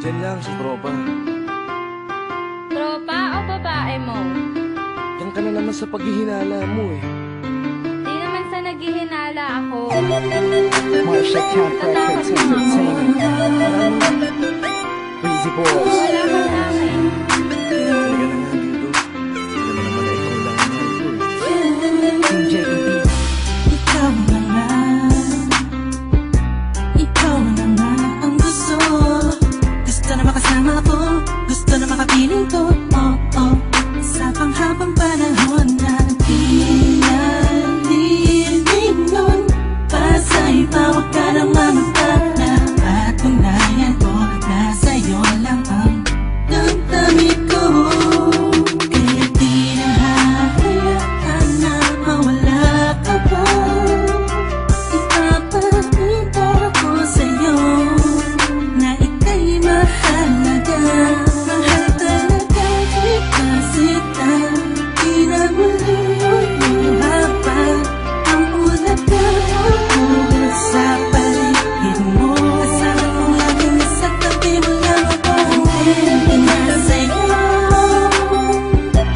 Diyan lang sa tropa. Tropa o babae mo? Diyan ka na naman sa paghihinala mo eh. Di naman sa naghihinala ako. Marsha Camp Records Entertainment. Breezy Boys. Wala ka sa akin. Halika na nga dito. Hindi naman na ikaw lang ang mahal ko eh. Team JEB. Ikaw na nga. Ikaw na nga ang gusto. Gusto na makasama ko. Gusto na makapiling ko. Oh, oh. Sa panghabang panahon na di nalilingon. Para sa iba, huwag ka nang mamagpala. Patunayan ko na sa'yo lang ang damdamin ko. Kaya di na hahayaan na mawala ka pa. Ipapakita ko sa'yo na ika'y mahalaga. Mahal talaga kita sita. Di na muli haba ang ulaga. Tulad sa paligid mo. Kasama kong laging nasa tabi mo lang ako. Hindi na sa'yo.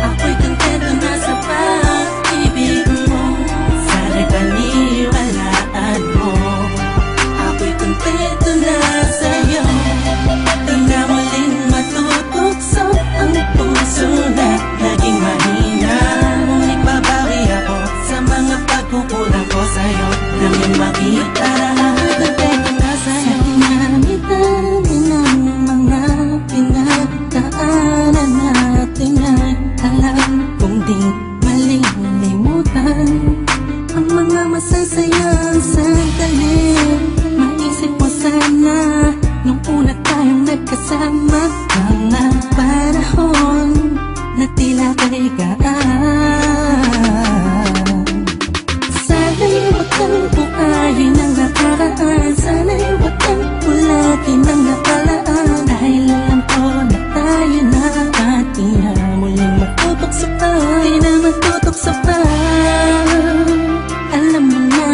Ako'y kontento na sa pag-ibig mo. Sana'y paniwalaan mo. Ako'y kontento na sa'yo. Di na muling matutukso ang puso na naging mahina. Ngunit babawi ako sa mga pagkukulang ko sa'yo. Nang yung makita na ako'y kontento na sa'yo. Sa dinami-dami ng mga pinagdaanan natin ay alam kong di malilimutan ang mga masasayang sandali. Maisip mo sana nung una tayong nagkasama. Mga panahon na tila kay gaan. Sana'y huwag kang buhayin ang nakaraan. Sana'y huwag kang ulatin ang nakalaan. Dahil alam ko na tayo na at di na muling matutok sa pa. Di na matutok sa pa. Alam mo na,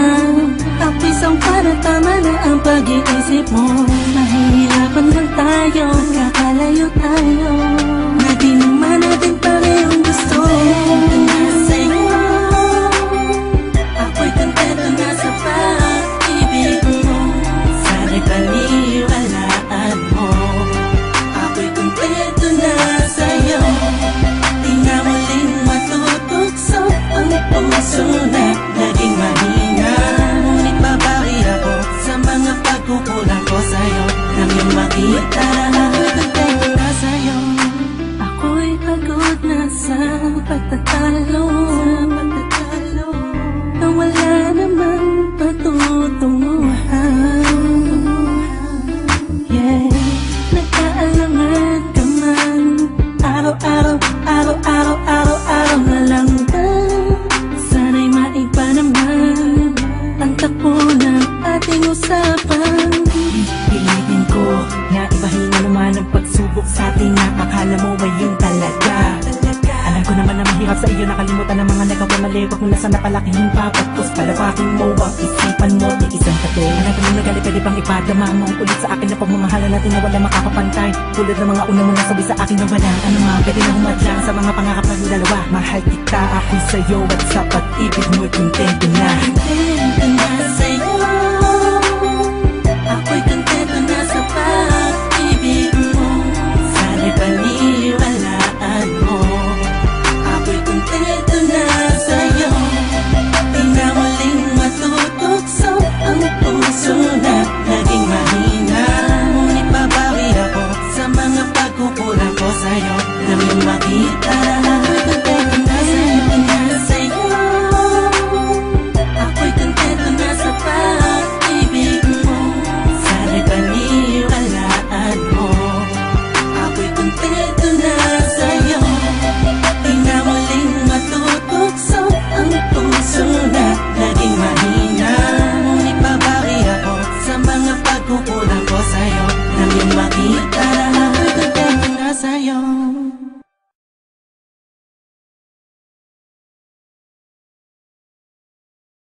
ang pisang para tama na ang pag-iisip mo. Mahihirapan lang tayo, kakalayo tayo. Na di naman natin parehong gusto. Kontento na sa'yo. Ako'y kontento na sa pag-ibig mo. Sana'y paniwalaan mo. Ako'y kontento na sa'yo. Di na muling matutukso ang puso na naging mahina. Ngunit babawi ako sa mga pagkukulang ko sa'yo. Nang yung makita na ako'y kontento na sa'yo. Ako'y pagod na sa pagtatalo. Na wala namang patutunguhan. Yeah, nagkaalangan ka man. Araw-araw, araw-araw, araw-araw na lang ba? Sana'y maiba naman ang takbo ng ating usapan. Pilitin ko na ibahin na naman ang pagsubok sa atin na akala mo ay yun talaga. Alam ko naman na mahirap sa iyo nakalimutan ang mga nagkawamali. Huwag mo na sana palakihin pa. Pagpus palawakin mo ang isipan mo. Tiisan ka din. Alam ko nung nagali pwede bang ipadama mo ulit sa akin na pagmamahalan natin na wala makakapantay. Tulad ng mga una mo nasabi sa akin na wala ano nga pwede na humadlang sa mga pangarap ng dalawa. Mahal kita ako'y sa'yo at sa pag-ibig mo'y kontento na. Kontento na sa'yo.